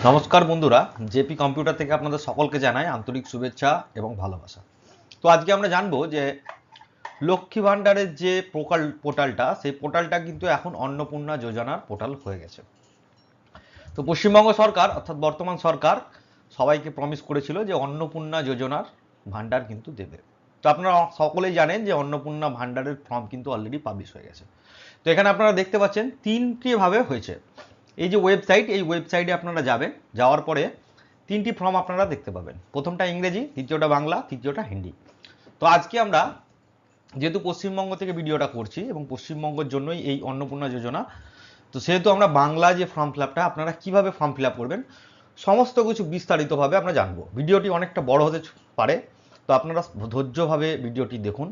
নমস্কার বন্ধুরা, JP computer থেকে আপনাদের সকলকে জানাই আন্তরিক শুভেচ্ছা এবং ভালোবাসা। তো আজকে আমরা জানবো যে লক্ষ্মী ভাণ্ডারের যে পোর্টালটা, সেই পোর্টালটা কিন্তু এখন অন্নপূর্ণা যোজনার পোর্টাল হয়ে গেছে। তো পশ্চিমবঙ্গ সরকার অর্থাৎ বর্তমান সরকার সবাইকে প্রমিস করেছিল যে অন্নপূর্ণা যোজনার ভাণ্ডার কিন্তু দেবে। তো আপনারা সকলেই জানেন যে অন্নপূর্ণা ভাণ্ডারের ফর্ম কিন্তু অলরেডি পাবলিশ হয়ে গেছে। তো এখানে আপনারা দেখতে পাচ্ছেন তিনটি ভাবে হয়েছে। এই যে ওয়েবসাইট, এই ওয়েবসাইটে আপনারা যাবেন, যাওয়ার পরে তিনটি ফর্ম আপনারা দেখতে পাবেন। প্রথমটা ইংরেজি, দ্বিতীয়টা বাংলা, তৃতীয়টা হিন্দি। তো আজকে আমরা যেহেতু পশ্চিমবঙ্গ থেকে ভিডিওটা করছি এবং পশ্চিমবঙ্গের জন্যই এই অন্নপূর্ণা যোজনা, তো সেহেতু আমরা বাংলা যে ফর্ম ফিল আপটা আপনারা কীভাবে ফর্ম ফিল আপ করবেন সমস্ত কিছু বিস্তারিতভাবে আমরা জানবো। ভিডিওটি অনেকটা বড় হতে পারে, তো আপনারা ধৈর্যভাবে ভিডিওটি দেখুন,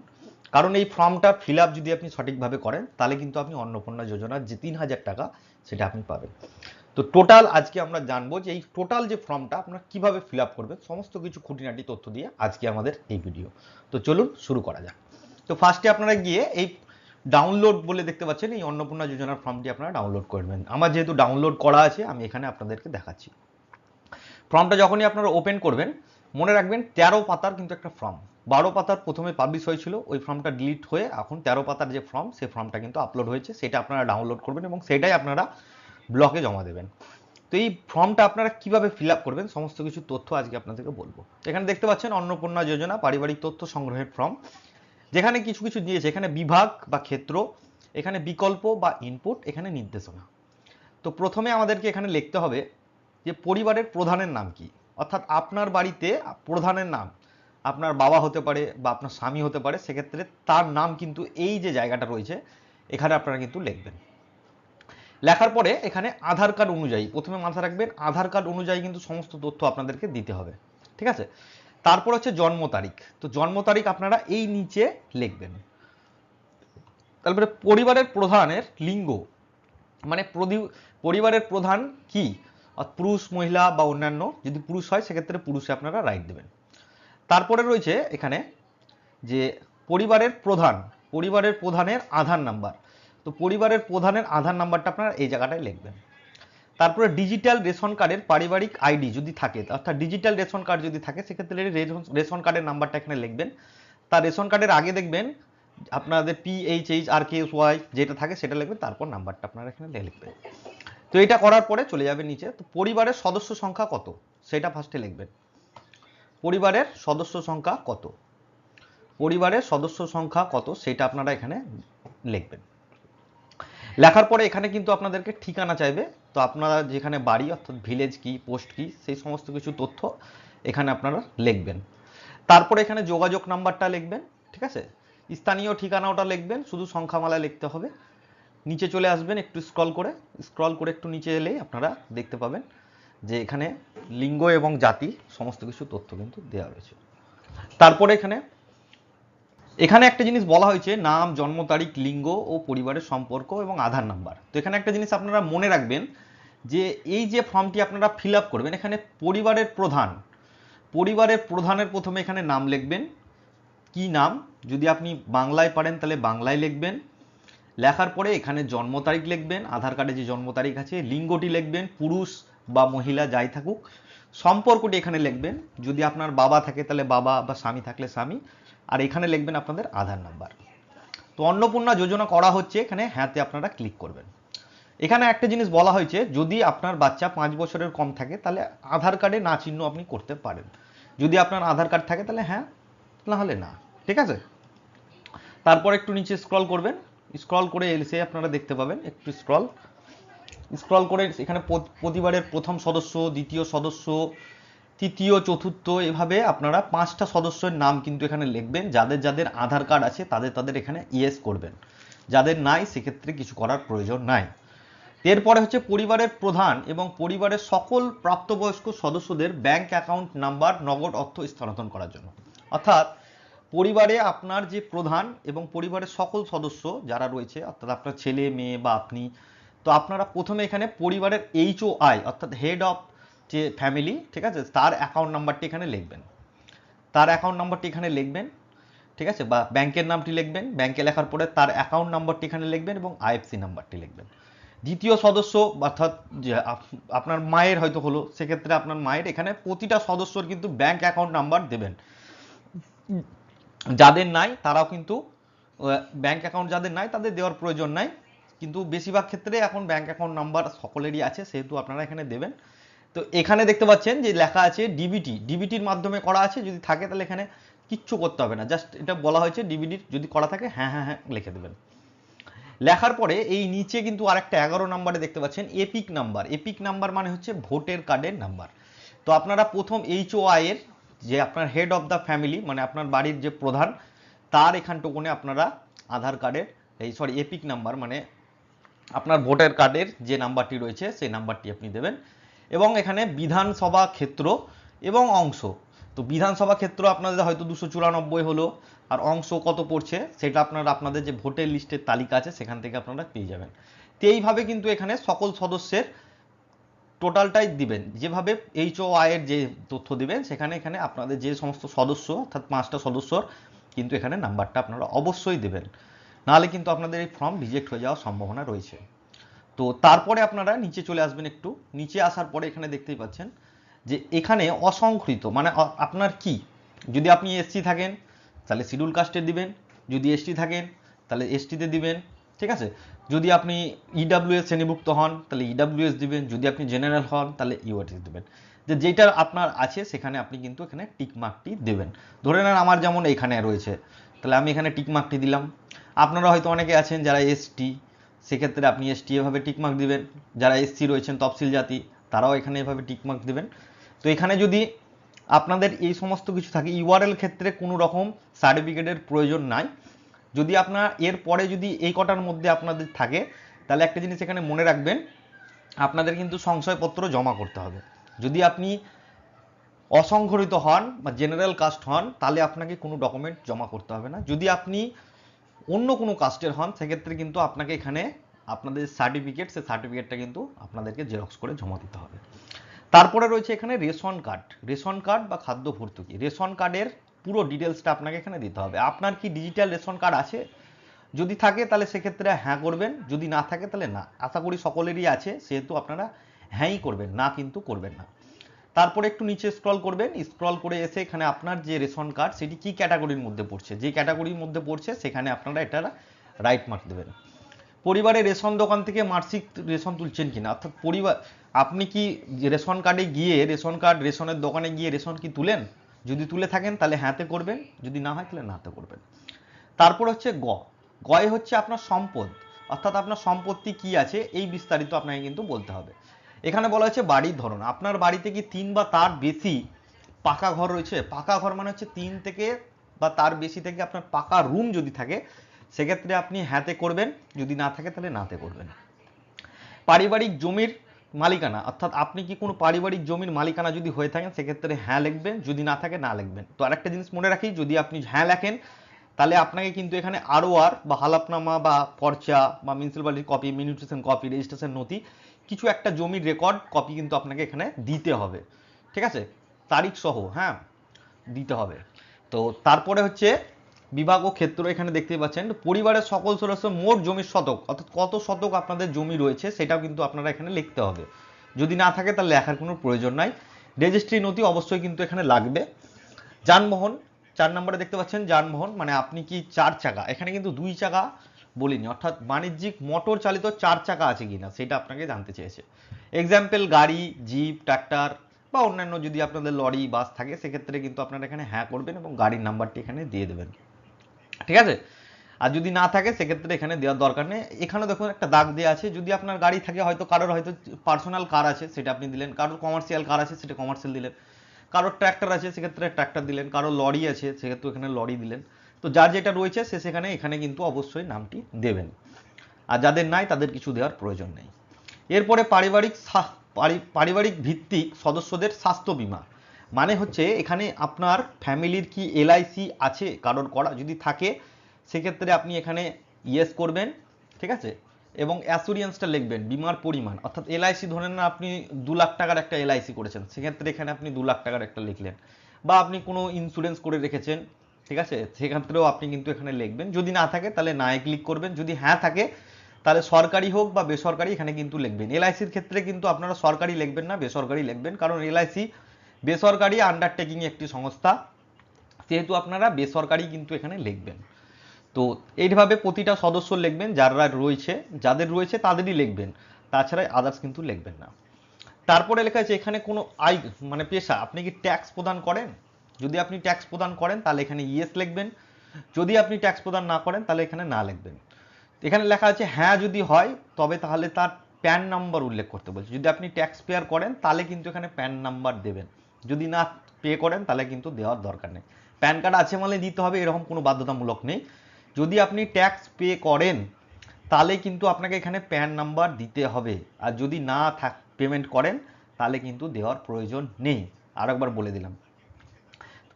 কারণ এই ফর্মটা ফিল আপ যদি আপনি সঠিকভাবে করেন তাহলে কিন্তু আপনি অন্নপূর্ণা যোজনার যে ৩,০০০ টাকা সেটা আপনি পাবেন। তো টোটাল আজকে আমরা জানবো যে এই টোটাল যে ফর্মটা আপনারা কিভাবে ফিল আপ করবেন, সমস্ত কিছু খুঁটিনাটি তথ্য দিয়ে আজকে আমাদের এই ভিডিও। তো চলুন শুরু করা যাক। তো ফার্স্টে আপনারা গিয়ে এই ডাউনলোড বলে দেখতে পাচ্ছেন, এই অন্নপূর্ণা যোজনার ফর্মটি আপনারা ডাউনলোড করবেন। আমার যেহেতু ডাউনলোড করা আছে আমি এখানে আপনাদেরকে দেখাচ্ছি। ফর্মটা যখনই আপনারা ওপেন করবেন, মনে রাখবেন 13 পাতার কিন্তু একটা ফর্ম। 12 পাতার প্রথমে পাবলিশ হয়েছিল, ওই ফর্মটা ডিলিট হয়ে এখন 13 পাতার যে ফর্ম, সেই ফর্মটা কিন্তু আপলোড হয়েছে। সেটা আপনারা ডাউনলোড করবেন এবং সেটাই আপনারা ব্লকে জমা দেবেন। তো এই ফর্মটা আপনারা কিভাবে ফিল আপ করবেন সমস্ত কিছু তথ্য আজকে আপনাদেরকে বলবো। এখানে দেখতে পাচ্ছেন অন্নপূর্ণা যোজনা পারিবারিক তথ্য সংগ্রহের ফর্ম, যেখানে কিছু কিছু দিয়েছে। এখানে বিভাগ বা ক্ষেত্র, এখানে বিকল্প বা ইনপুট, এখানে নির্দেশনা। তো প্রথমে আমাদেরকে এখানে লিখতে হবে যে পরিবারের প্রধানের নাম কি, অর্থাৎ আপনার বাড়িতে প্রধানের নাম আপনার বাবা হতে পারে বা আপনার স্বামী হতে পারে, সেক্ষেত্রে তার নাম কিন্তু এই যে জায়গাটা রয়েছে এখানে আপনারা কিন্তু লিখবেন। লেখার পরে এখানে আধার কার্ড অনুযায়ী, প্রথমে মাথায় রাখবেন আধার কার্ড অনুযায়ী কিন্তু সমস্ত তথ্য আপনাদেরকে দিতে হবে, ঠিক আছে। তারপর হচ্ছে জন্ম তারিখ, তো জন্ম তারিখ আপনারা এই নিচে লিখবেন। তারপরে পরিবারের প্রধানের লিঙ্গ, মানে পরিবারের প্রধান কি, পুরুষ মহিলা বা অন্যান্য, যদি পুরুষ হয় সেক্ষেত্রে পুরুষে আপনারা রাইট দেবেন। তারপরে রয়েছে এখানে যে পরিবারের প্রধানের আধার নাম্বার, তো পরিবারের প্রধানের আধার নাম্বারটা আপনারা এই জায়গাটায় লিখবেন। তারপরে ডিজিটাল রেশন কার্ডের পারিবারিক আইডি যদি থাকে, অর্থাৎ ডিজিটাল রেশন কার্ড যদি থাকে সেক্ষেত্রে রেশন কার্ডের নাম্বারটা এখানে লিখবেন। তার রেশন কার্ডের আগে দেখবেন আপনাদের PHH RKSY যেটা থাকে সেটা লিখবেন, তারপর নাম্বারটা আপনারা এখানে লিখবেন। তো এটা করার পরে চলে যাবে নিচে, তো পরিবারের সদস্য সংখ্যা কত সেটা ফার্স্টে লিখবেন। পরিবারের সদস্য সংখ্যা কত, পরিবারের সদস্য সংখ্যা কত সেটা আপনারা এখানে লিখবেন। লেখার পরে এখানে কিন্তু আপনাদেরকে ঠিকানা চাইবে, তো আপনারা যেখানে বাড়ি অর্থাৎ ভিলেজ কি পোস্ট কি সেই সমস্ত কিছু তথ্য এখানে আপনারা লিখবেন। তারপরে এখানে যোগাযোগ নাম্বারটা লিখবেন, ঠিক আছে। স্থানীয় ঠিকানাটা লিখবেন, শুধু সংখ্যামালা লিখতে হবে। নিচে চলে আসবেন, একটু স্ক্রল করে একটু নিচে এলেই আপনারা দেখতে পাবেন যে এখানে লিঙ্গ এবং জাতি সমস্ত কিছু তথ্য কিন্তু দেওয়া রয়েছে। তারপরে এখানে এখানে একটা জিনিস বলা হয়েছে, নাম, জন্ম তারিখ, লিঙ্গ ও পরিবারের সম্পর্ক এবং আধার নাম্বার। তো এখানে একটা জিনিস আপনারা মনে রাখবেন যে এই যে ফর্মটি আপনারা ফিল আপ করবেন, এখানে পরিবারের প্রধানের প্রথমে এখানে নাম লিখবেন। কি নাম, যদি আপনি বাংলায় পারেন তাহলে বাংলায় লিখবেন। লেখার পরে এখানে জন্ম তারিখ লিখবেন, আধার কার্ডে যে জন্ম তারিখ আছে। লিঙ্গটি লিখবেন, পুরুষ বা মহিলা যাই থাকুক। সম্পর্কটি এখানে লিখবেন, যদি আপনার বাবা থাকে তাহলে বাবা, বা স্বামী থাকলে স্বামী। আর এখানে লিখবেন আপনাদের আধার নাম্বার। তো অন্নপূর্ণা যোজনা করা হচ্ছে, এখানে হ্যাঁতে আপনারা ক্লিক করবেন। এখানে একটা জিনিস বলা হয়েছে, যদি আপনার বাচ্চা 5 বছরের কম থাকে তাহলে আধার কার্ডে না চিহ্ন আপনি করতে পারেন। যদি আপনার আধার কার্ড থাকে তাহলে হ্যাঁ, না হলে না, ঠিক আছে। তারপর একটু নিচে স্ক্রল করবেন, স্ক্রল করে এসে আপনারা দেখতে পাবেন, একটু স্ক্রল করে এখানে পরিবারের প্রথম সদস্য, দ্বিতীয় সদস্য, তৃতীয়, চতুর্থ, এভাবে আপনারা 5টা সদস্যের নাম কিন্তু এখানে লিখবেন। যাদের যাদের আধার কার্ড আছে তাদের এখানে ইয়েস করবেন, যাদের নাই সেক্ষেত্রে কিছু করার প্রয়োজন নাই। এরপরে হচ্ছে পরিবারের প্রধান এবং পরিবারের সকল প্রাপ্তবয়স্ক সদস্যদের ব্যাংক অ্যাকাউন্ট নাম্বার নগদ অর্থ স্থানান্তর করার জন্য। অর্থাৎ পরিবারে আপনার যে প্রধান এবং পরিবারের সকল সদস্য যারা রয়েছে, অর্থাৎ আপনার ছেলে মেয়ে বা আপনি, তো আপনারা প্রথমে এখানে পরিবারের HOI অর্থাৎ হেড অফ যে ফ্যামিলি, ঠিক আছে, তার অ্যাকাউন্ট নাম্বারটি এখানে লিখবেন। তার অ্যাকাউন্ট নাম্বারটি এখানে লিখবেন, ঠিক আছে, বা ব্যাংকের নামটি লিখবেন। ব্যাংকে লেখার পরে তার অ্যাকাউন্ট নাম্বারটি এখানে লিখবেন এবং IFSC নাম্বারটি লিখবেন। দ্বিতীয় সদস্য অর্থাৎ যে আপনার মায়ের হয়তো হলো, সেক্ষেত্রে আপনার মায়ের এখানে প্রতিটা সদস্যর কিন্তু ব্যাংক অ্যাকাউন্ট নাম্বার দেবেন। যাদের নাই তারাও কিন্তু ব্যাংক অ্যাকাউন্ট যাদের নাই তাদের দেওয়ার প্রয়োজন নাই, কিন্তু বেশিরভাগ ক্ষেত্রে এখন ব্যাংক অ্যাকাউন্ট নাম্বার সকলেরই আছে, সেহেতু আপনারা এখানে দেবেন। তো এখানে দেখতে পাচ্ছেন যে লেখা আছে ডিবিটি, ডিবিটির মাধ্যমে করা আছে, যদি থাকে তাহলে এখানে কিচ্ছু করতে হবে না, জাস্ট এটা বলা হয়েছে ডিবিটির যদি করা থাকে হ্যাঁ হ্যাঁ হ্যাঁ লিখে দেবেন। লেখার পরে এই নিচে কিন্তু আরেকটা 11 নম্বরে দেখতে পাচ্ছেন এপিক নাম্বার। এপিক নাম্বার মানে হচ্ছে ভোটের কার্ডের নাম্বার। তো আপনারা প্রথম HOI এর যে আপনার হেড অফ দ্য ফ্যামিলি মানে আপনার বাড়ির যে প্রধান, তার এখানটুকুনে আপনারা আধার কার্ডের এপিক নাম্বার মানে আপনার ভোটার কার্ডের যে নাম্বারটি রয়েছে সেই নাম্বারটি আপনি দেবেন। এবং এখানে বিধানসভা ক্ষেত্র এবং অংশ, তো বিধানসভা ক্ষেত্র আপনাদের হয়তো 294 হলো, আর অংশ কত পড়ছে সেটা আপনারা আপনাদের যে ভোটের লিস্টের তালিকা আছে সেখান থেকে আপনারা পেয়ে যাবেন। তো এইভাবে কিন্তু এখানে সকল সদস্যের টোটালটাই দিবেন, যেভাবে HOI এর যে তথ্য দিবেন সেখানে এখানে আপনাদের যে সমস্ত সদস্য অর্থাৎ 5টা সদস্যর কিন্তু এখানে নাম্বারটা আপনারা অবশ্যই দেবেন, নাহলে কিন্তু আপনাদের এই ফর্ম রিজেক্ট হয়ে যাওয়ার সম্ভাবনা রয়েছে। তো তারপরে আপনারা নিচে চলে আসবেন, একটু নিচে আসার পরে এখানে দেখতেই পাচ্ছেন যে এখানে অসংখ্যিত মানে আপনার কি, যদি আপনি SC থাকেন তাহলে শিডিউল কাস্টের দিবেন, যদি ST থাকেন তাহলে STতে দিবেন, ঠিক আছে। যদি আপনি EWS শ্রেণীভুক্ত হন তাহলে EWS দিবেন, যদি আপনি জেনারেল হন তাহলে UATS দিবেন। যে যেটা আপনার আছে সেখানে আপনি কিন্তু এখানে টিক মার্কটি দেবেন। ধরে নেন আমার যেমন এখানে রয়েছে, তাহলে আমি এখানে টিক মার্কটি দিলাম। আপনারা হয়তো অনেকে আছেন যারা ST, সেক্ষেত্রে আপনি ST এভাবে টিকমার্ক দিবেন। যারা SC রয়েছেন তফসিল জাতি, তারাও এখানে এভাবে টিকমার্ক দিবেন। তো এখানে যদি আপনাদের এই সমস্ত কিছু থাকে, URL ক্ষেত্রে কোনো রকম সার্টিফিকেটের প্রয়োজন নাই। যদি আপনার এর পরে যদি এই কটার মধ্যে আপনাদের থাকে, তাহলে একটা জিনিস এখানে মনে রাখবেন, আপনাদের কিন্তু সংশয়পত্র জমা করতে হবে। যদি আপনি অসংগঠিত হন বা জেনারেল কাস্ট হন তাহলে আপনাকে কোনো ডকুমেন্ট জমা করতে হবে না। যদি আপনি অন্য কোনো কাস্টের হন সেক্ষেত্রে কিন্তু আপনাকে এখানে আপনাদের সার্টিফিকেট, সেই সার্টিফিকেটটা কিন্তু আপনাদেরকে জেরক্স করে জমা দিতে হবে। তারপরে রয়েছে এখানে রেশন কার্ড, রেশন কার্ড বা খাদ্য ভর্তুকি। রেশন কার্ডের পুরো ডিটেলসটা আপনাকে এখানে দিতে হবে। আপনার কি ডিজিটাল রেশন কার্ড আছে? যদি থাকে তাহলে সেক্ষেত্রে হ্যাঁ করবেন, যদি না থাকে তাহলে না। আশা করি সকলেরই আছে, সেহেতু আপনারা হ্যাঁই করবেন, না কিন্তু করবেন না। তারপরে একটু নিচে স্ক্রল করবেন, স্ক্রল করে এসে এখানে আপনার যে রেশন কার্ড সেটি কি ক্যাটাগরির মধ্যে পড়ছে, যে ক্যাটাগরির মধ্যে পড়ছে সেখানে আপনারা এটা রাইট মার্ক দেবেন। পরিবারের রেশন দোকান থেকে মার্কশিট রেশন তুলছেন কিনা, অর্থাৎ পরিবার আপনি কি রেশন কার্ডে গিয়ে রেশনের দোকানে গিয়ে রেশন কি তুলেন? যদি তুলে থাকেন তাহলে হ্যাঁতে করবেন, যদি না হয় তাহলে নাতে করবেন। তারপর হচ্ছে গয় হচ্ছে আপনার সম্পদ, অর্থাৎ আপনার সম্পত্তি কি আছে এই বিস্তারিত আপনাকে কিন্তু বলতে হবে। এখানে বলা হচ্ছে বাড়ির ধরন, আপনার বাড়িতে কি 3 বা তার বেশি পাকা ঘর রয়েছে? পাকা ঘর মানে হচ্ছে 3 থেকে বা তার বেশি থেকে আপনার পাকা রুম যদি থাকে সেক্ষেত্রে আপনি হ্যাঁতে করবেন, যদি না থাকে তাহলে নাতে করবেন। পারিবারিক জমির মালিকানা, অর্থাৎ আপনি কি কোনো পারিবারিক জমির মালিকানা যদি হয়ে থাকেন সেক্ষেত্রে হ্যাঁ লিখবেন, যদি না থাকে না লিখবেন। তো আরেকটা জিনিস মনে রাখি, যদি আপনি হ্যাঁ লেখেন তাহলে আপনাকে কিন্তু এখানে ROR বা হালফনামা বা পর্চা বা municipality copy, mutation copy, registration নথি, কিছু একটা জমির রেকর্ড কপি কিন্তু আপনাকে এখানে দিতে হবে, ঠিক আছে, তারিখ সহ হ্যাঁ দিতে হবে। তো তারপরে হচ্ছে বিভাগ ও ক্ষেত্র, এখানে দেখতেই পাচ্ছেন পরিবারের সকল সদস্য মোট জমির শতক, অর্থাৎ কত শতক আপনাদের জমি রয়েছে সেটাও কিন্তু আপনারা এখানে লিখতে হবে। যদি না থাকে তাহলে লেখার কোনো প্রয়োজন নাই। রেজিস্ট্রি নথি অবশ্যই কিন্তু এখানে লাগবে। যানবাহন 4 নম্বরে দেখতে পাচ্ছেন, যানবাহন মানে আপনি কি 4 চাকা, এখানে কিন্তু 2 চাকা বলিনি, অর্থাৎ বাণিজ্যিক মোটর চালিত 4 চাকা আছে কিনা সেটা আপনাকে জানতে চেয়েছে। এক্সাম্পল গাড়ি, জিপ, ট্রাক্টর বা অন্যান্য যদি আপনাদের লরি বাস থাকে সেক্ষেত্রে কিন্তু আপনারা এখানে হ্যাঁ করবেন এবং গাড়ির নাম্বারটি এখানে দিয়ে দেবেন, ঠিক আছে। আর যদি না থাকে সেক্ষেত্রে এখানে দেওয়ার দরকার নেই। এখানে দেখুন একটা দাগ দেওয়া আছে, যদি আপনার গাড়ি থাকে হয়তো কারোর হয়তো পার্সোনাল কার আছে সেটা আপনি দিলেন, কারোর কমার্শিয়াল কার আছে সেটা কমার্শিয়াল দিলেন, কারোর ট্র্যাক্টর আছে সেক্ষেত্রে ট্র্যাক্টর দিলেন, কারোর লরি আছে সেক্ষেত্রে এখানে লরি দিলেন। তো যার যেটা রয়েছে সে সেখানে এখানে কিন্তু অবশ্যই নামটি দেবেন, আর যাদের নাই তাদের কিছু দেওয়ার প্রয়োজন নেই। এরপরে পারিবারিক ভিত্তিক সদস্যদের স্বাস্থ্য বীমা, মানে হচ্ছে এখানে আপনার ফ্যামিলির কি LIC আছে কারোর করা, যদি থাকে সেক্ষেত্রে আপনি এখানে ইয়েস করবেন, ঠিক আছে, এবং অ্যাসুরিয়েন্সটা লিখবেন বিমার পরিমাণ, অর্থাৎ LIC ধরেন না আপনি 2 লাখ টাকার একটা LIC করেছেন সেক্ষেত্রে এখানে আপনি 2 লাখ টাকার একটা লিখলেন, বা আপনি কোনো ইন্স্যুরেন্স করে রেখেছেন, ঠিক আছে, সেক্ষেত্রেও আপনি কিন্তু এখানে লিখবেন। যদি না থাকে তাহলে নায় ক্লিক করবেন, যদি হ্যাঁ থাকে তাহলে সরকারি হোক বা বেসরকারি এখানে কিন্তু লিখবেন। এলআইসির ক্ষেত্রে কিন্তু আপনারা সরকারি লিখবেন না, বেসরকারি লিখবেন, কারণ এলআইসি বেসরকারি আন্ডারটেকিং একটি সংস্থা, সেহেতু আপনারা বেসরকারি কিন্তু এখানে লিখবেন। তো এইভাবে প্রতিটা সদস্য লিখবেন, যাদের রয়েছে তাদেরই লিখবেন, তাছাড়া আদার্স কিন্তু লিখবেন না। তারপরে লেখা আছে এখানে কোনো আয় মানে পেশা, আপনি কি ট্যাক্স প্রদান করেন? যদি আপনি ট্যাক্স প্রদান করেন তাহলে এখানে ইয়েস লিখবেন, যদি আপনি ট্যাক্স প্রদান না করেন তাহলে এখানে না লিখবেন। এখানে লেখা আছে হ্যাঁ যদি হয় তবে তাহলে তার প্যান নাম্বার উল্লেখ করতে বলছে। যদি আপনি ট্যাক্স পেয়ার করেন তাহলে কিন্তু এখানে প্যান নাম্বার দেবেন, যদি না পে করেন তাহলে কিন্তু দেওয়ার দরকার নেই। প্যান কার্ড আছে মানে দিতে হবে এরকম কোনো বাধ্যতামূলক নেই। যদি আপনি ট্যাক্স পে করেন তাহলে কিন্তু আপনাকে এখানে প্যান নাম্বার দিতে হবে, আর যদি না পেমেন্ট করেন তাহলে কিন্তু দেওয়ার প্রয়োজন নেই। আর একবার বলে দিলাম,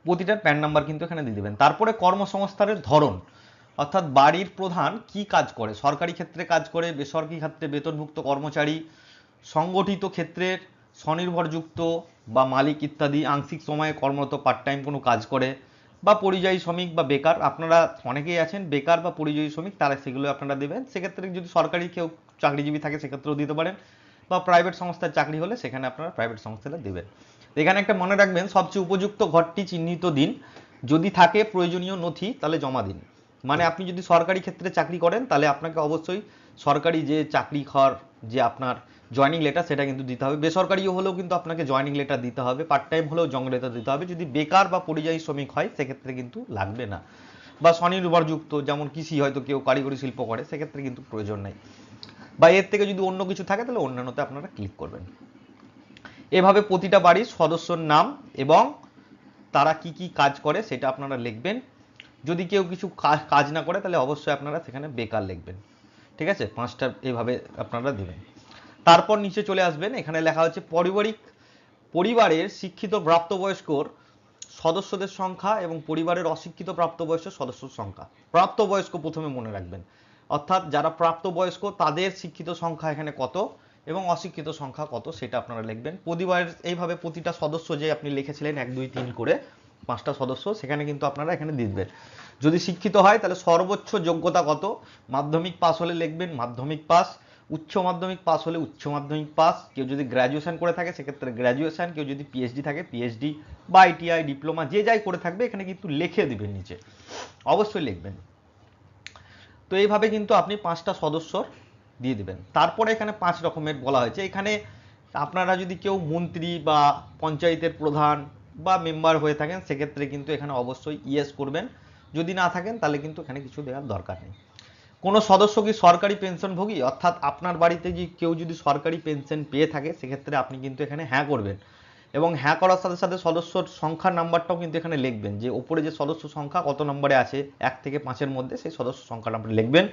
প্রতিটার প্যান নাম্বার কিন্তু এখানে দিয়ে দেবেন। তারপরে কর্মসংস্থানের ধরন, অর্থাৎ বাড়ির প্রধান কি কাজ করে, সরকারি ক্ষেত্রে কাজ করে, বেসরকারি ক্ষেত্রে বেতনভুক্ত কর্মচারী, সংগঠিত ক্ষেত্রের স্বনির্ভরযুক্ত বা মালিক ইত্যাদি, আংশিক সময়ে কর্মরত পার্ট টাইম কোনো কাজ করে, বা পরিযায়ী শ্রমিক বা বেকার। আপনারা অনেকেই আছেন বেকার বা পরিযায়ী শ্রমিক, তারা সেগুলো আপনারা দেবেন। সেক্ষেত্রে যদি সরকারি কেউ চাকরিজীবী থাকে সেক্ষেত্রেও দিতে পারেন, বা প্রাইভেট সংস্থার চাকরি হলে সেখানে আপনারা প্রাইভেট সংস্থাটা দেবেন। এখানে একটা মনে রাখবেন, সবচেয়ে উপযুক্ত ঘরটি চিহ্নিত দিন, যদি থাকে প্রয়োজনীয় নথি তাহলে জমা দিন। মানে আপনি যদি সরকারি ক্ষেত্রে চাকরি করেন তাহলে আপনাকে অবশ্যই সরকারি যে চাকরি ঘর যে আপনার জয়নিং লেটার সেটা কিন্তু দিতে হবে। বেসরকারিও হলেও কিন্তু আপনাকে জয়নিং লেটার দিতে হবে, পার্ট টাইম হলেও জয়নিং লেটার দিতে হবে। যদি বেকার বা পরিযায়ী শ্রমিক হয় সেক্ষেত্রে কিন্তু লাগবে না, বা স্বনির্ভরযুক্ত যেমন কৃষি হয়তো কেউ কারিগরি শিল্প করে সেক্ষেত্রে কিন্তু প্রয়োজন নেই, বা এর থেকে যদি অন্য কিছু থাকে তাহলে অন্যান্যতে আপনারা ক্লিক করবেন। এভাবে প্রতিটা বাড়ির সদস্যর নাম এবং তারা কি কি কাজ করে সেটা আপনারা লিখবেন। যদি কেউ কিছু কাজ না করে তাহলে অবশ্যই আপনারা সেখানে বেকার লিখবেন। ঠিক আছে, 5টা এইভাবে আপনারা দেবেন। তারপর নিচে চলে আসবেন, এখানে লেখা হচ্ছে পরিবারের শিক্ষিত প্রাপ্তবয়স্কর সদস্যদের সংখ্যা এবং পরিবারের অশিক্ষিত প্রাপ্তবয়স্ক সদস্যর সংখ্যা। প্রাপ্তবয়স্ক প্রথমে মনে রাখবেন, অর্থাৎ যারা প্রাপ্তবয়স্ক তাদের শিক্ষিত সংখ্যা এখানে কত এবং অশিক্ষিত সংখ্যা কত সেটা আপনারা লিখবেন। পরিবারের এইভাবে প্রতিটা সদস্য যে আপনি লিখেছিলেন 1 2 3 করে 5টা সদস্য, সেখানে কিন্তু আপনারা এখানে দিবেন। যদি শিক্ষিত হয় তাহলে সর্বোচ্চ যোগ্যতা কত, মাধ্যমিক পাস হলে লিখবেন মাধ্যমিক পাস, উচ্চ মাধ্যমিক পাস হলে উচ্চ মাধ্যমিক পাস, কেউ যদি গ্র্যাজুয়েশন করে থাকে সেক্ষেত্রে গ্র্যাজুয়েশন, কেউ যদি পিএইচডি থাকে পিএইচডি বা আইটিআই ডিপ্লোমা যে যাই করে থাকবে এখানে কিন্তু লিখে দিবেন নিচে, অবশ্যই লিখবেন। তো এইভাবে কিন্তু আপনি 5টা সদস্যর দিয়ে দিবেন। তারপরে এখানে 5 রকমের বলা হয়েছে। এখানে আপনারা যদি কেউ মন্ত্রী বা পঞ্চায়েতের প্রধান বা মেম্বার হয়ে থাকেন সেক্ষেত্রে কিন্তু এখানে অবশ্যই ইয়েস করবেন, যদি না থাকেন তাহলে কিন্তু এখানে কিছু দেওয়ার দরকার নেই। কোনো সদস্য কি সরকারি পেনশনভোগী, অর্থাৎ আপনার বাড়িতে যে কেউ যদি সরকারি পেনশন পেয়ে থাকে সেক্ষেত্রে আপনি কিন্তু এখানে হ্যাঁ করবেন, এবং হ্যাঁ করার সাথে সাথে সদস্যর সংখ্যার নাম্বারটাও কিন্তু এখানে লিখবেন, যে ওপরে যে সদস্য সংখ্যা কত নম্বরে আছে 1 থেকে 5-এর মধ্যে সেই সদস্য সংখ্যাটা আপনি লিখবেন।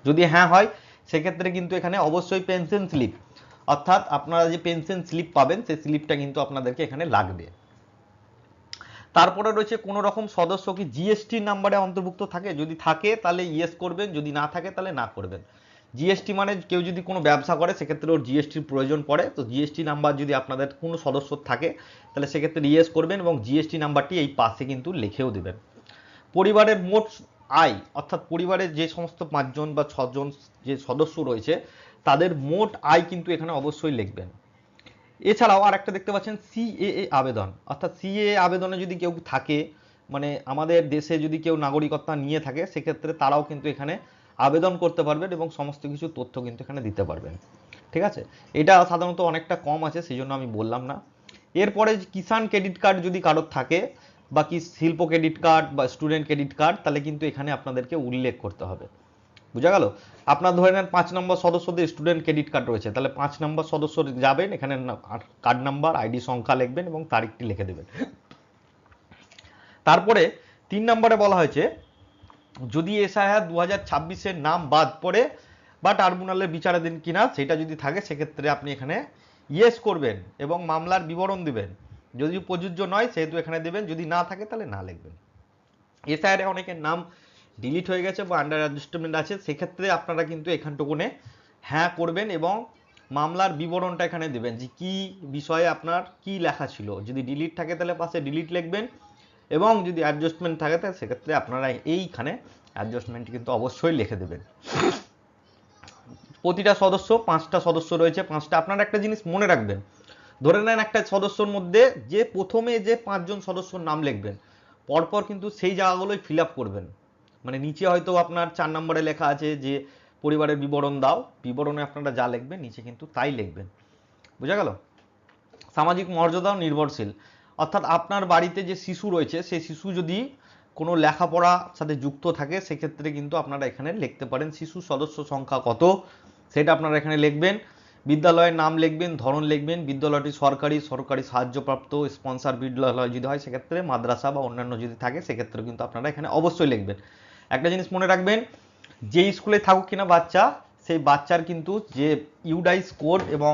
যদি হ্যাঁ হয় সেক্ষেত্রে কিন্তু এখানে অবশ্যই পেনশন স্লিপ, অর্থাৎ আপনারা যে পেনশন স্লিপ পাবেন সেই স্লিপটা কিন্তু আপনাদেরকে এখানে লাগবে। তারপরে রয়েছে কোনো রকম সদস্য কি জিএসটি নাম্বারে অন্তর্ভুক্ত থাকে, যদি থাকে তাহলে ইয়েস করবেন, যদি না থাকে তাহলে না করবেন। জিএসটি মানে কেউ যদি কোনো ব্যবসা করে সেক্ষেত্রে ওর জিএসটির প্রয়োজন পড়ে, তো জিএসটি নাম্বার যদি আপনাদের কোনো সদস্য থাকে তাহলে সেক্ষেত্রে ইয়েস করবেন এবং জিএসটি নাম্বারটি এই পাশে কিন্তু লিখেও দেবেন। পরিবারের মোট আয়, অর্থাৎ পরিবারের যে সমস্ত 5 জন বা 6 জন যে সদস্য রয়েছে তাদের মোট আয় কিন্তু এখানে অবশ্যই লিখবেন। এছাড়াও আর একটা দেখতে পাচ্ছেন সিএএ আবেদন, অর্থাৎ সিএএ আবেদনে যদি কেউ থাকে, মানে আমাদের দেশে যদি কেউ নাগরিকত্ব নিয়ে থাকে সেক্ষেত্রে তারাও কিন্তু এখানে আবেদন করতে পারবেন এবং সমস্ত কিছু তথ্য কিন্তু এখানে দিতে পারবেন। ঠিক আছে, এটা সাধারণত অনেকটা কম আছে সেই জন্য আমি বললাম না। এরপরে কিষাণ ক্রেডিট কার্ড যদি কারোর থাকে, বা কি শিল্প ক্রেডিট কার্ড বা স্টুডেন্ট ক্রেডিট কার্ড, তাহলে কিন্তু এখানে আপনাদেরকে উল্লেখ করতে হবে। বুঝা গেল? আপনার ধরে নেন 5 নম্বর সদস্যদের স্টুডেন্ট ক্রেডিট কার্ড রয়েছে, তাহলে 5 নম্বর সদস্য যাবেন, এখানে কার্ড নাম্বার আইডি সংখ্যা লিখবেন এবং তারিখটি লিখে দেবেন। তারপরে 3 নম্বরে বলা হয়েছে যদি এসআইআর 2026-এর নাম বাদ পড়ে বা ট্রাইব্যুনালের বিচারাধীন কিনা সেটা যদি থাকে সেক্ষেত্রে আপনি এখানে ইয়েস করবেন এবং মামলার বিবরণ দিবেন। যদি প্রযোজ্য নয় সেহেতু এখানে দেবেন, যদি না থাকে তাহলে না লিখবেন। এসআইআর অনেকের নাম ডিলিট হয়ে গেছে বা আন্ডার অ্যাডজাস্টমেন্ট আছে, সেক্ষেত্রে আপনারা কিন্তু এখানটুকুনে হ্যাঁ করবেন এবং মামলার বিবরণটা এখানে দেবেন, যে কি বিষয়ে আপনার কি লেখা ছিল। যদি ডিলিট থাকে তাহলে পাশে ডিলিট লিখবেন, এবং যদি অ্যাডজাস্টমেন্ট থাকে তাহলে সেক্ষেত্রে আপনারা এইখানে অ্যাডজাস্টমেন্ট কিন্তু অবশ্যই লিখে দেবেন। প্রতিটা সদস্য 5টা সদস্য রয়েছে, 5টা। আপনারা একটা জিনিস মনে রাখবেন, ধরে নেন একটা সদস্যর মধ্যে যে প্রথমে যে 5জন সদস্যর নাম লিখবেন, পরপর কিন্তু সেই জায়গাগুলোই ফিল আপ করবেন। মানে নিচে হয়তো আপনার 4 নম্বরে লেখা আছে যে পরিবারের বিবরণ দাও, বিবরণে আপনারা যা লিখবেন নিচে কিন্তু তাই লিখবেন। বোঝা গেল? সামাজিক মর্যাদাও নির্ভরশীল, অর্থাৎ আপনার বাড়িতে যে শিশু রয়েছে সেই শিশু যদি কোনো লেখাপড়ার সাথে যুক্ত থাকে সেক্ষেত্রে কিন্তু আপনারা এখানে লিখতে পারেন শিশু সদস্য সংখ্যা কত, সেটা আপনারা এখানে লিখবেন। বিদ্যালয়ের নাম লিখবেন, ধরন লিখবেন, বিদ্যালয়টি সরকারি, সরকারি সাহায্যপ্রাপ্ত, স্পন্সর বিদ্যালয় যদি হয় সেক্ষেত্রে, মাদ্রাসা বা অন্যান্য যদি থাকে সেক্ষেত্রে কিন্তু আপনারা এখানে অবশ্যই লিখবেন। একটা জিনিস মনে রাখবেন, যে স্কুলে থাকুক কিনা বাচ্চা, সেই বাচ্চার কিন্তু যে ইউডাইস কোড এবং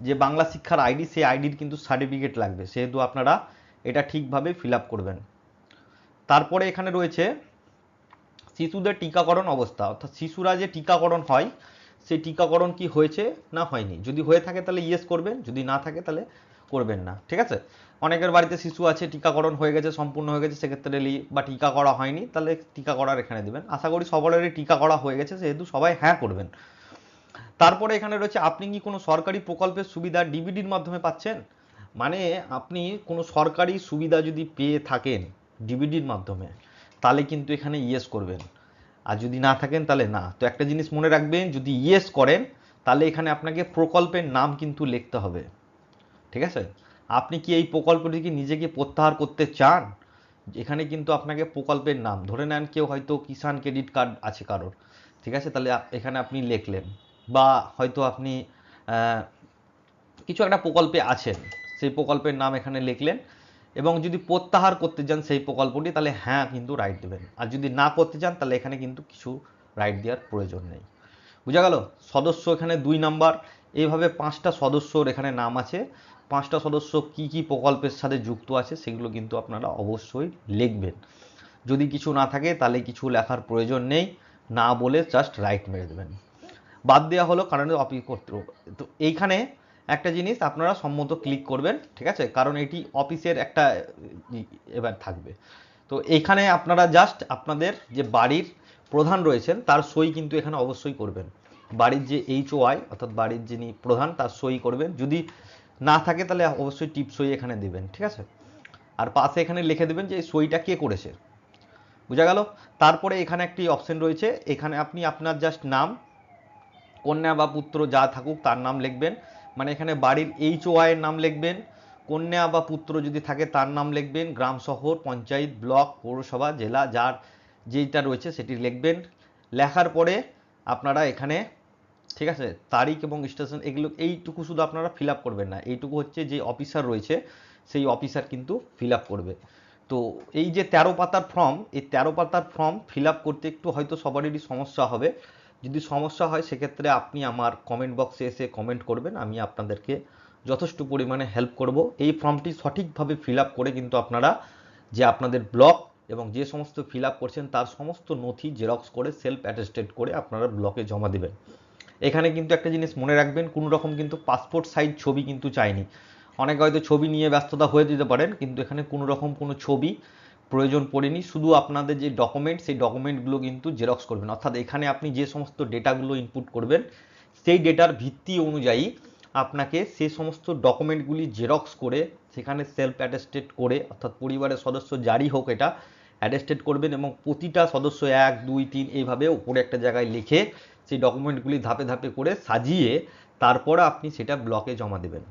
যে বাংলা শিক্ষার আইডি, সেই আইডির কিন্তু সার্টিফিকেট লাগবে, সেহেতু আপনারা এটা ঠিকভাবে ফিল আপ করবেন। তারপরে এখানে রয়েছে শিশুদের টিকাকরণ অবস্থা, অর্থাৎ শিশুরা যে টিকাকরণ হয় সেই টিকাকরণ কি হয়েছে না হয়নি, যদি হয়ে থাকে তাহলে ইয়েস করবেন, যদি না থাকে তাহলে করবেন না। ঠিক আছে? অনেকের বাড়িতে শিশু আছে টিকাকরণ হয়ে গেছে, সম্পূর্ণ হয়ে গেছে, সেক্ষেত্রে বা টিকা করা হয়নি তাহলে টিকা করার এখানে দিবেন। আশা করি সবারই টিকা করা হয়ে গেছে, সেহেতু সবাই হ্যাঁ করবেন। তারপরে এখানে রয়েছে আপনি কি কোনো সরকারি প্রকল্পের সুবিধা ডিবিডির মাধ্যমে পাচ্ছেন, মানে আপনি কোনো সরকারি সুবিধা যদি পেয়ে থাকেন ডিবিডির মাধ্যমে তাহলে কিন্তু এখানে ইয়েস করবেন, আর যদি না থাকেন তাহলে না। তো একটা জিনিস মনে রাখবেন, যদি ইয়েস করেন তাহলে এখানে আপনাকে প্রকল্পের নাম কিন্তু লিখতে হবে। ঠিক আছে? আপনি কি এই প্রকল্পটিকে নিজেকে প্রত্যাহার করতে চান, এখানে কিন্তু আপনাকে প্রকল্পের নাম, ধরে নেন কেউ হয়তো কিষাণ ক্রেডিট কার্ড আছে কারোর, ঠিক আছে, তাহলে এখানে আপনি লিখলেন, বা হয়তো আপনি কিছু একটা প্রকল্পে আছেন, সেই প্রকল্পের নাম এখানে লিখলেন, এবং যদি প্রত্যাহার করতে চান সেই প্রকল্পটি তাহলে হ্যাঁ কিন্তু রাইট দেবেন, আর যদি না করতে চান তাহলে এখানে কিন্তু কিছু রাইট দেওয়ার প্রয়োজন নেই। বুঝা গেল? সদস্য এখানে 2 নাম্বার, এইভাবে 5টা সদস্যর এখানে নাম আছে, 5টা সদস্য কি কি প্রকল্পের সাথে যুক্ত আছে সেগুলো কিন্তু আপনারা অবশ্যই লিখবেন। যদি কিছু না থাকে তাহলে কিছু লেখার প্রয়োজন নেই, না বলে জাস্ট রাইট মেরে দেবেন। বাদ দেওয়া হলো কারণ অফিস কর্তৃপক্ষ। তো এইখানে একটা জিনিস আপনারা সম্মত ক্লিক করবেন, ঠিক আছে, কারণ এটি অফিসের একটা এবার থাকবে। তো এইখানে আপনারা জাস্ট আপনাদের যে বাড়ির প্রধান রয়েছেন তার সই কিন্তু এখানে অবশ্যই করবেন, বাড়ির যে HOI অর্থাৎ বাড়ির যিনি প্রধান তার সই করবেন, যদি না থাকে তাহলে অবশ্যই টিপ সই এখানে দেবেন। ঠিক আছে? আর পাশে এখানে লিখে দেবেন যে এই সইটা কে করেছে। বুঝা গেল? তারপরে এখানে একটি অপশন রয়েছে, এখানে আপনি আপনার জাস্ট নাম, কন্যা বা পুত্র যা থাকুক তার নাম লিখবেন, মানে এখানে বাড়ির HOI এর নাম লিখবেন, কন্যা বা পুত্র যদি থাকে তার নাম লিখবেন, গ্রাম, শহর, পঞ্চায়েত, ব্লক, পৌরসভা, জেলা যার যেইটা রয়েছে সেটি লিখবেন। লেখার পরে আপনারা এখানে, ঠিক আছে, তারিখ এবং স্টেশন এগুলো এইটুকু শুধু আপনারা ফিল আপ করবেন না, এইটুকু হচ্ছে যে অফিসার রয়েছে সেই অফিসার কিন্তু ফিল আপ করবে। তো এই যে 13 পাতার ফর্ম, এই 13 পাতার ফর্ম ফিল আপ করতে একটু হয়তো সবারই সমস্যা হবে, যদি সমস্যা হয় সেক্ষেত্রে আপনি আমার কমেন্ট বক্সে এসে কমেন্ট করবেন, আমি আপনাদেরকে যথেষ্ট পরিমাণে হেল্প করব। এই ফর্মটি সঠিকভাবে ফিল আপ করে কিন্তু আপনারা যে আপনাদের ব্লক এবং যে সমস্ত ফিল আপ করছেন তার সমস্ত নথি জেরক্স করে সেলফ অ্যাটেস্টেড করে আপনারা ব্লকে জমা দেবেন। এখানে কিন্তু একটা জিনিস মনে রাখবেন, কোনো রকম কিন্তু পাসপোর্ট সাইজ ছবি কিন্তু চাইনি। অনেকে হয়তো ছবি নিয়ে ব্যস্ততা হয়ে দিতে পারেন, কিন্তু এখানে কোনো রকম কোনো ছবি প্রয়োজন পড়েনি, শুধু আপনাদের যে ডকুমেন্ট সেই ডকুমেন্টগুলো কিন্তু জেরক্স করবেন, অর্থাৎ এখানে আপনি যে সমস্ত ডেটাগুলো ইনপুট করবেন সেই ডেটার ভিত্তি অনুযায়ী আপনাকে সেই সমস্ত ডকুমেন্টগুলি জেরক্স করে সেখানে সেলফ অ্যাটেস্টেড করে, অর্থাৎ পরিবারের সদস্য যারই হোক এটা অ্যাটেস্টেড করবেন, এবং প্রতিটা সদস্য 1 2 3 এইভাবে উপরে একটা জায়গায় লিখে সেই ডকুমেন্টগুলি ধাপে ধাপে করে সাজিয়ে তারপর আপনি সেটা ব্লকে জমা দেবেন।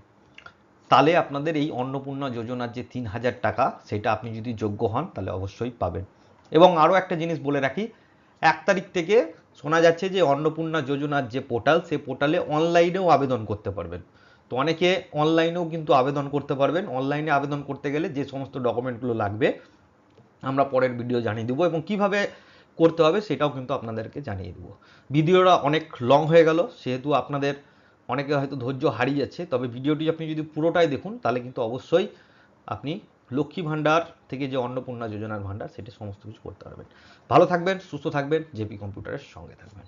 তাহলে আপনাদের এই অন্নপূর্ণা যোজনার যে 3000 টাকা সেটা আপনি যদি যোগ্য হন তাহলে অবশ্যই পাবেন। এবং আরও একটা জিনিস বলে রাখি, 1 তারিখ থেকে শোনা যাচ্ছে যে অন্নপূর্ণা যোজনার যে পোর্টাল সেই পোর্টালে অনলাইনেও আবেদন করতে পারবেন। তো অনেকে অনলাইনেও কিন্তু আবেদন করতে পারবেন। অনলাইনে আবেদন করতে গেলে যে সমস্ত ডকুমেন্টগুলো লাগবে আমরা পরের ভিডিও জানিয়ে দেবো, এবং কিভাবে করতে হবে সেটাও কিন্তু আপনাদেরকে জানিয়ে দেবো। ভিডিওটা অনেক লং হয়ে গেল, সেহেতু আপনাদের অনেকে হয়তো ধৈর্য হারিয়ে যাচ্ছে, তবে ভিডিওটি আপনি যদি পুরোটাই দেখুন তাহলে কিন্তু অবশ্যই আপনি লক্ষ্মী ভাণ্ডার থেকে যে অন্নপূর্ণা যোজনার ভাণ্ডার সেটা সমস্ত কিছু করতে পারবেন। ভালো থাকবেন, সুস্থ থাকবেন, জেপি কম্পিউটারের সঙ্গে থাকবেন।